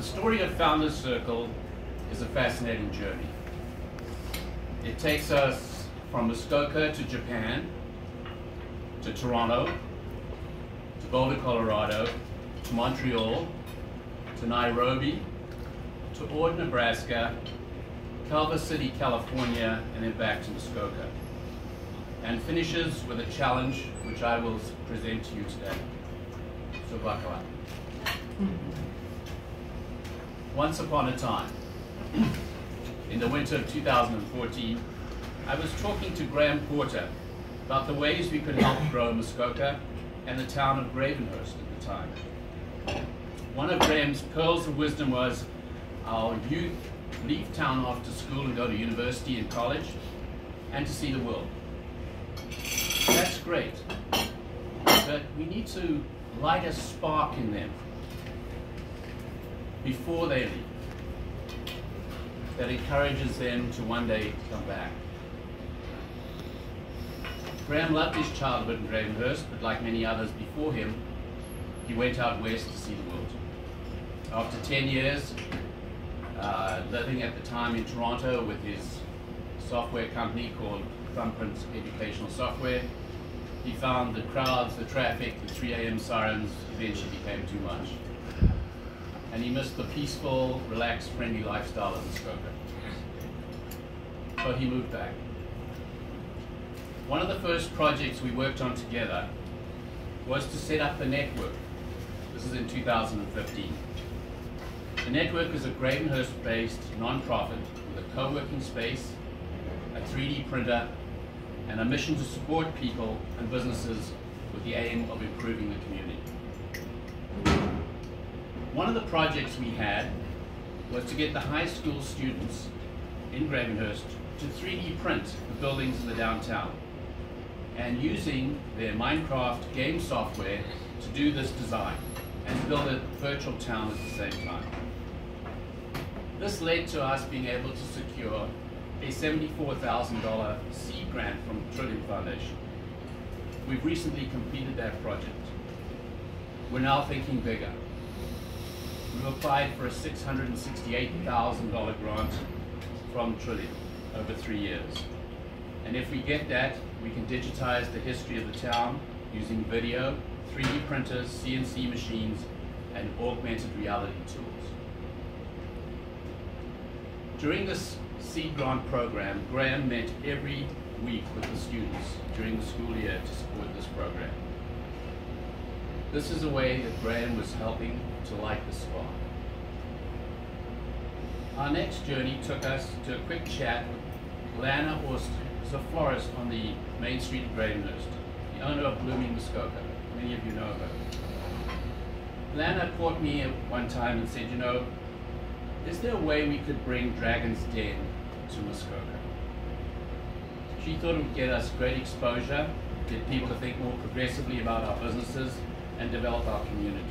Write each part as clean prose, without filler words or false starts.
story of Founders Circle is a fascinating journey. It takes us from Muskoka to Japan, to Toronto, to Boulder, Colorado, to Montreal, to Nairobi, to Ord, Nebraska, Culver City, California, and then back to Muskoka. And finishes with a challenge which I will present to you today. So buckle up. Once upon a time, in the winter of 2014, I was talking to Graham Porter about the ways we could help grow Muskoka and the town of Gravenhurst at the time. One of Graham's pearls of wisdom was our youth leave town after school and go to university and college and to see the world. That's great, but we need to light a spark in them before they leave that encourages them to one day come back. Graham loved his childhood in Gravenhurst, but like many others before him, he went out west to see the world. After 10 years, living at the time in Toronto with his software company called Thumbprint Educational Software, he found the crowds, the traffic, the 3 a.m. sirens eventually became too much. And he missed the peaceful, relaxed, friendly lifestyle of Muskoka. So he moved back. One of the first projects we worked on together was to set up the network. This is in 2015. The network is a Gravenhurst-based non-profit with a co-working space, a 3D printer, and a mission to support people and businesses with the aim of improving the community. One of the projects we had was to get the high school students in Gravenhurst to 3D print the buildings in the downtown, and using their Minecraft game software to do this design and build a virtual town at the same time. This led to us being able to secure a $74,000 seed grant from Trillium Foundation. We've recently completed that project. We're now thinking bigger. We've applied for a $668,000 grant from Trillium over 3 years. And if we get that, we can digitize the history of the town using video, 3D printers, CNC machines, and augmented reality tools. During this seed grant program, Graham met every week with the students during the school year to support this program. This is a way that Graham was helping to light the spark. Our next journey took us to a quick chat with Lana Horst, who's a florist on the main street of Gravenhurst, the owner of Blooming Muskoka. Many of you know her. Lana caught me at one time and said, you know, is there a way we could bring Dragon's Den to Muskoka? She thought it would get us great exposure, get people to think more progressively about our businesses, and develop our community.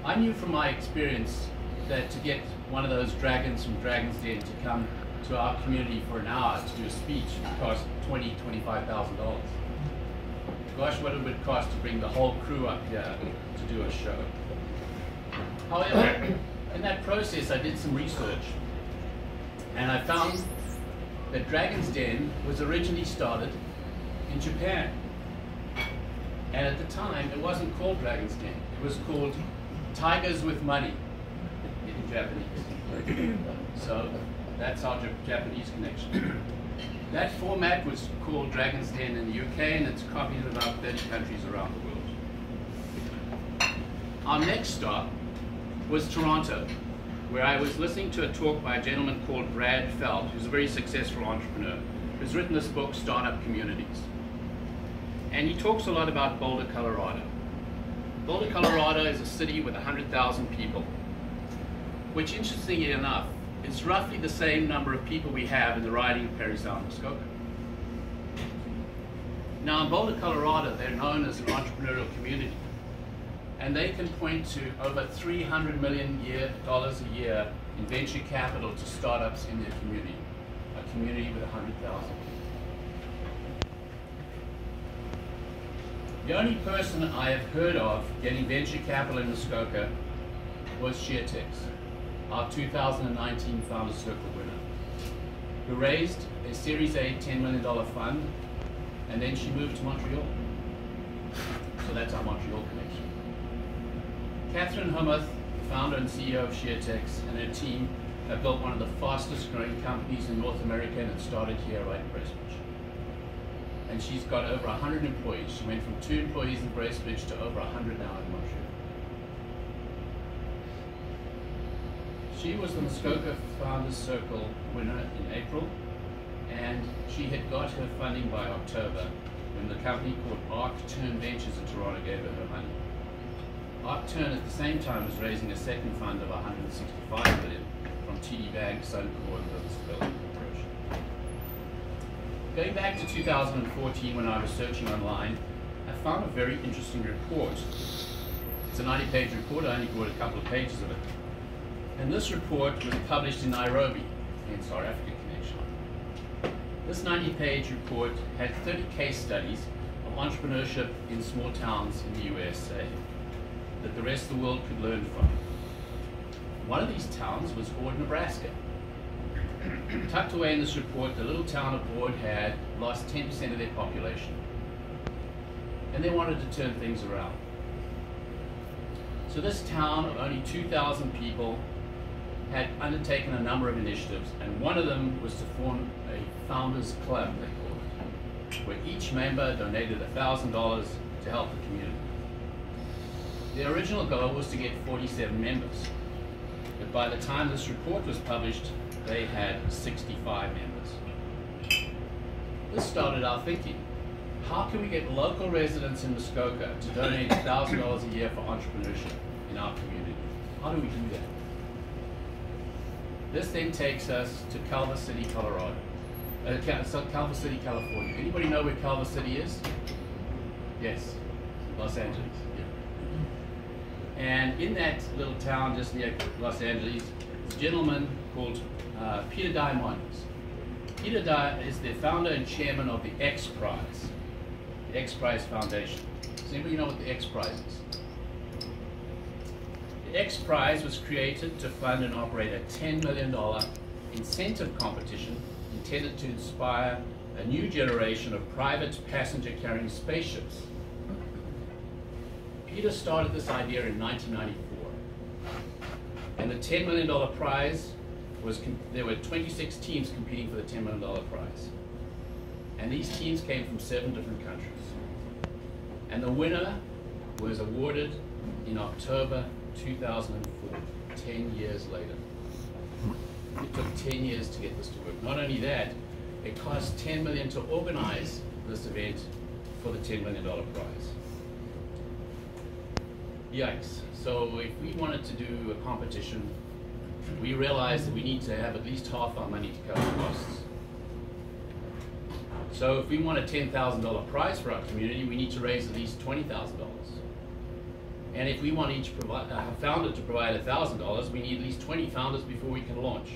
I knew from my experience that to get one of those dragons from Dragon's Den to come to our community for an hour to do a speech would cost $20,000, $25,000. Gosh, what it would cost to bring the whole crew up here to do a show. However, in that process, I did some research, and I found that Dragon's Den was originally started in Japan. And at the time, it wasn't called Dragon's Den. It was called Tigers with Money in Japanese. So that's our Japanese connection. That format was called Dragon's Den in the UK, and it's copied in about 30 countries around the world. Our next stop was Toronto, where I was listening to a talk by a gentleman called Brad Feld, who's a very successful entrepreneur, who's written this book, Startup Communities. And he talks a lot about Boulder, Colorado. Boulder, Colorado is a city with 100,000 people, which, interestingly enough, is roughly the same number of people we have in the riding of Parry Sound, Muskoka. Now, in Boulder, Colorado, they're known as an entrepreneurial community, and they can point to over $300 million a year in venture capital to startups in their community, a community with 100,000. The only person I have heard of getting venture capital in Muskoka was ShareTex, our 2019 Founders Circle winner, who raised a Series A $10 million fund, and then she moved to Montreal. So that's our Montreal connection. Catherine Hummuth, founder and CEO of ShareTex, and her team have built one of the fastest growing companies in North America, and it started here right in Bracebridge. And she's got over 100 employees. She went from 2 employees in Bracebridge to over 100 now in Montreal. She was the Muskoka Founders Circle winner in April, and she had got her funding by October when the company called ArcTurn Ventures in Toronto gave her money. ArcTurn at the same time was raising a second fund of $165 million from TD Bank, Suncor, and Business Development Corporation. Going back to 2014 when I was searching online, I found a very interesting report. It's a 90-page report. I only brought a couple of pages of it. And this report was published in Nairobi, in South Africa connection. This 90-page report had 30 case studies of entrepreneurship in small towns in the USA that the rest of the world could learn from. One of these towns was Ord, Nebraska. Tucked away in this report, the little town of Ord had lost 10% of their population. And they wanted to turn things around. So this town of only 2,000 people had undertaken a number of initiatives, and one of them was to form a founders club, they called it, where each member donated $1,000 to help the community. The original goal was to get 47 members, but by the time this report was published, they had 65 members. This started our thinking. How can we get local residents in Muskoka to donate $1,000 a year for entrepreneurship in our community? How do we do that? This then takes us to Culver City, Colorado. Culver City, California. Anybody know where Culver City is? Yes, Los Angeles. Yeah. And in that little town just near Los Angeles, this gentleman called Peter Diamandis. Peter is the founder and chairman of the X Prize, the X Prize Foundation. Does anybody know what the X Prize is? The X Prize was created to fund and operate a $10 million incentive competition intended to inspire a new generation of private passenger-carrying spaceships. Peter started this idea in 1994, and the $10 million prize was, there were 26 teams competing for the $10 million prize. And these teams came from 7 different countries. And the winner was awarded in October 2004, 10 years later. It took 10 years to get this to work. Not only that, it cost $10 million to organize this event for the $10 million prize. Yikes. So if we wanted to do a competition, we realized that we need to have at least half our money to cover costs. So if we want a $10,000 prize for our community, we need to raise at least $20,000. And if we want each founder to provide $1,000, we need at least 20 founders before we can launch.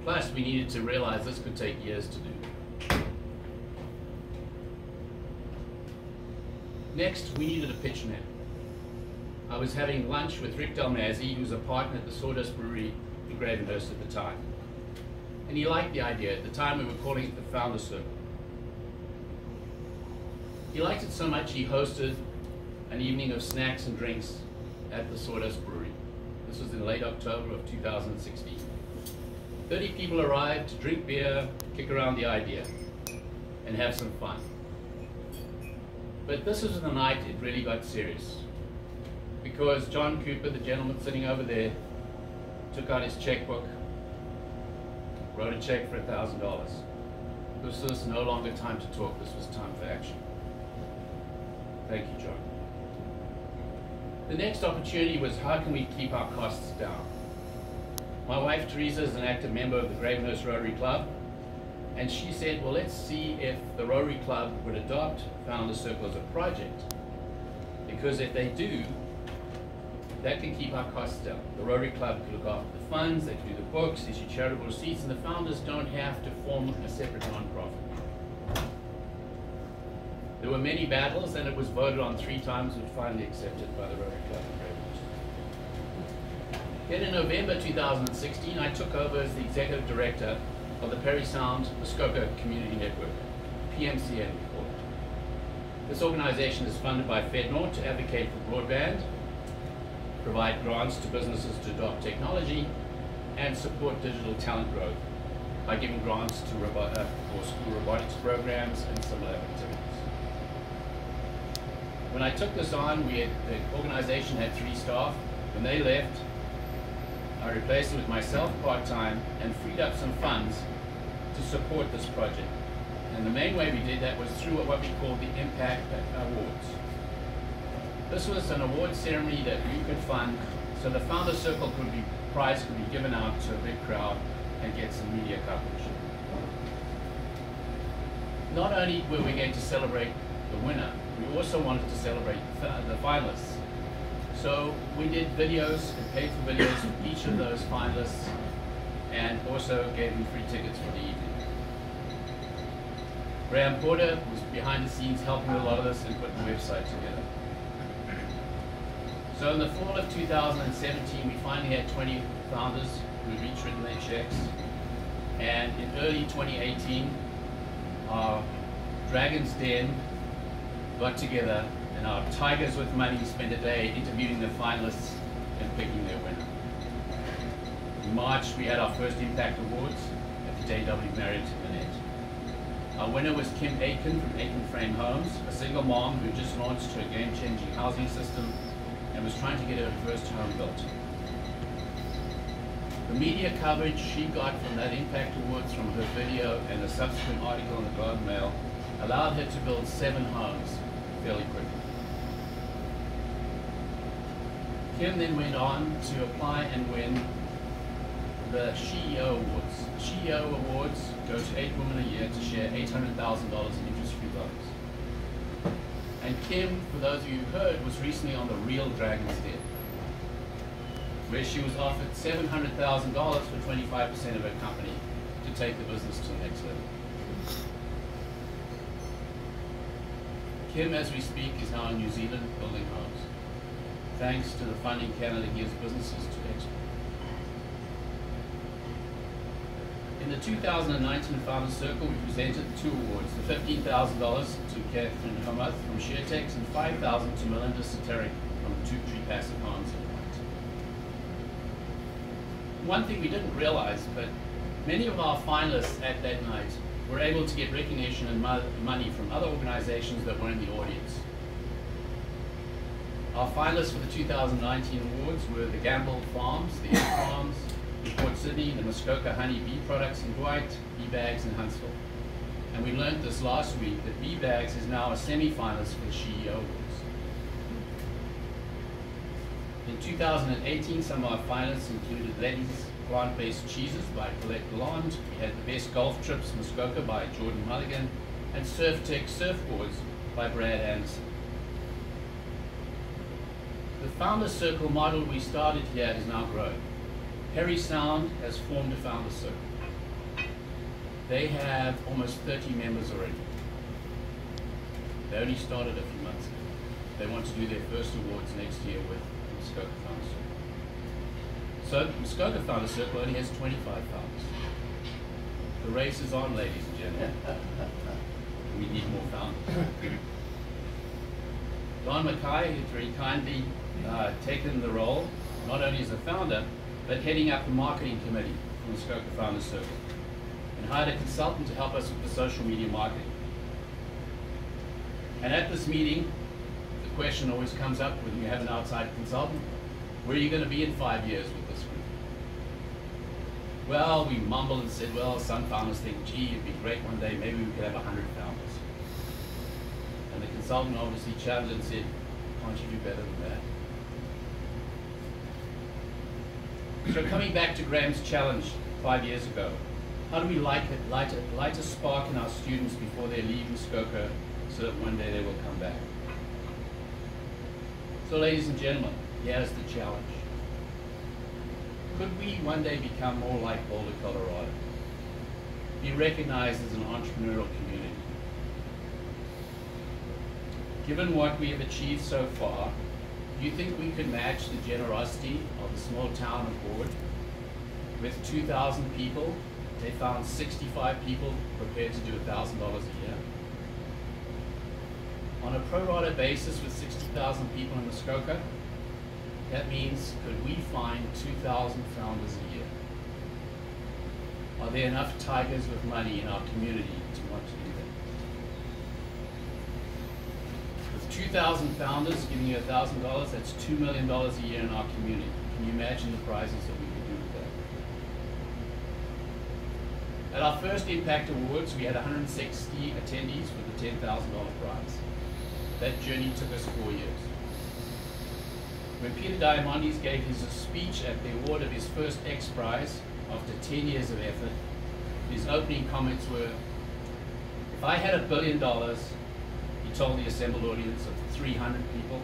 Plus, we needed to realize this could take years to do. Next, we needed a pitch man. I was having lunch with Rick Dalmazzi, who's a partner at the Sawdust Brewery in Gravenhurst at the time. And he liked the idea. At the time, we were calling it the Founders Circle. He liked it so much, he hosted an evening of snacks and drinks at the Sawdust Brewery. This was in late October of 2016. 30 people arrived to drink beer, kick around the idea, and have some fun. But this was the night it really got serious, because John Cooper, the gentleman sitting over there, took out his checkbook, wrote a check for $1,000. This was no longer time to talk, this was time for action. Thank you, John. The next opportunity was, how can we keep our costs down? My wife, Teresa, is an active member of the Gravenhurst Rotary Club, and she said, well, let's see if the Rotary Club would adopt Founders Circle as a project, because if they do, that can keep our costs down. The Rotary Club could look after the funds, they could do the books, issue charitable receipts, and the founders don't have to form a separate nonprofit. There were many battles, and it was voted on 3 times and finally accepted by the Rotary Club of Gravenhurst. Then in November 2016, I took over as the Executive Director of the Parry Sound Muskoka Community Network, PMCN we call it. This organization is funded by FedNor to advocate for broadband, provide grants to businesses to adopt technology, and support digital talent growth by giving grants to for school robotics programs and similar activities. When I took this on, the organization had 3 staff. When they left, I replaced it with myself part-time and freed up some funds to support this project. And the main way we did that was through what we called the Impact Awards. This was an award ceremony that we could fund, so the Founder Circle prize could be given out to a big crowd and get some media coverage. Not only were we going to celebrate the winner, we also wanted to celebrate the finalists. So we did videos and paid for videos for each of those finalists, and also gave them free tickets for the evening. Graham Porter was behind the scenes helping with a lot of this and putting the website together. So in the fall of 2017, we finally had 20 founders who had each written their checks. And in early 2018, our Dragon's Den got together, and our Tigers with Money spent a day interviewing the finalists and picking their winner. In March, we had our first Impact Awards at the J.W. Marriott Manette. Our winner was Kim Aiken from Aiken Frame Homes, a single mom who just launched her game-changing housing system and was trying to get her first home built. The media coverage she got from that Impact Awards, from her video and a subsequent article in the Globe and Mail, allowed her to build 7 homes fairly quickly. Kim then went on to apply and win the SheEO Awards. The SheEO Awards go to 8 women a year to share $800,000 in interest-free loans. And Kim, for those of you who heard, was recently on the Real Dragon's Den, where she was offered $700,000 for 25% of her company to take the business to the next level. Kim, as we speak, is now in New Zealand building homes, thanks to the funding Canada gives businesses to export. In the 2019 Founders Circle, we presented 2 awards, the $15,000 to Catherine Homuth from ShareTex and $5,000 to Melinda Soteric from Two Tree Passive Homes in White. One thing we didn't realize, but many of our finalists at that night were able to get recognition and money from other organizations that were in the audience. Our finalists for the 2019 awards were the Gamble Farms, the Egg Farms, in Port Sydney, the Muskoka Honey Bee Products in Dwight, B-Bags in Huntsville. And we learned this last week that B-Bags is now a semi-finalist for the SheEO Awards. In 2018, some of our finalists included Letty's Plant-Based Cheeses by Colette Galland. We had the Best Golf Trips Muskoka by Jordan Mulligan, and SurfTech Surfboards by Brad Anderson. The Founders Circle model we started here is now growing. Parry Sound has formed a Founders Circle. They have almost 30 members already. They only started a few months ago. They want to do their first awards next year with the Muskoka Founders Circle. So the Muskoka Founders Circle only has 25 founders. The race is on, ladies and gentlemen. We need more founders. Don Mackay has very kindly taken the role, not only as a founder, but heading up the marketing committee for the Muskoka Founders Circle, and hired a consultant to help us with the social media marketing. And at this meeting, the question always comes up when you have an outside consultant: where are you going to be in 5 years with this group? Well, we mumbled and said, well, some founders think, gee, it'd be great one day, maybe we could have 100 founders. And the consultant obviously challenged and said, can't you do better than that? So coming back to Graham's challenge 5 years ago, how do we light a spark in our students before they leave Muskoka so that one day they will come back? So ladies and gentlemen, here's the challenge. Could we one day become more like Boulder, Colorado? Be recognized as an entrepreneurial community? Given what we have achieved so far, do you think we could match the generosity of the small town of Ward? With 2,000 people, they found 65 people prepared to do $1,000 a year. On a pro rata basis with 60,000 people in Muskoka, that means could we find 2,000 founders a year? Are there enough tigers with money in our community to want to do that? With 2,000 founders giving you $1,000, that's $2 million a year in our community. Can you imagine the prizes that we could do with that? At our first Impact Awards, we had 160 attendees with a $10,000 prize. That journey took us 4 years. When Peter Diamandis gave his speech at the award of his first X Prize, after 10 years of effort, his opening comments were, if I had $1 billion, he told the assembled audience of 300 people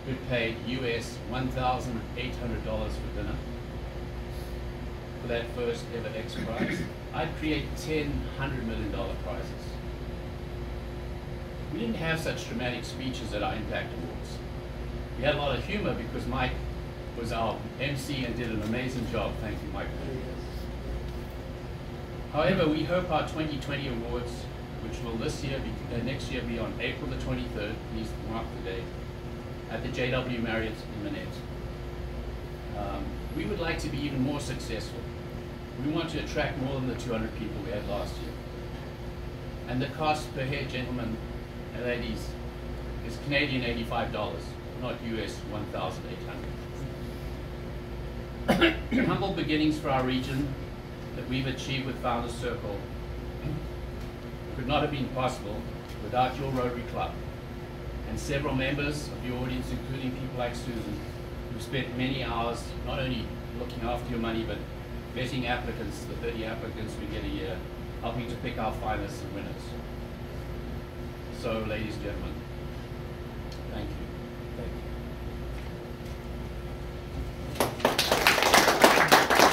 who'd paid US $1,800 for dinner for that first ever X Prize, I'd create 10 $100 million prizes. We didn't have such dramatic speeches at our Impact Awards. We had a lot of humor because Mike was our MC and did an amazing job. Thank you, Mike. However, we hope our 2020 awards, which will next year be on April the 23rd, please mark the date, at the JW Marriott in Manette. We would like to be even more successful. We want to attract more than the 200 people we had last year. And the cost per head, gentlemen and ladies, is Canadian $85, not US $1,800. Humble beginnings for our region that we've achieved with Founders Circle could not have been possible without your Rotary Club and several members of your audience, including people like Susan, who spent many hours not only looking after your money, but vetting applicants, the 30 applicants we get a year, helping to pick our finalists and winners. So, ladies and gentlemen, thank you.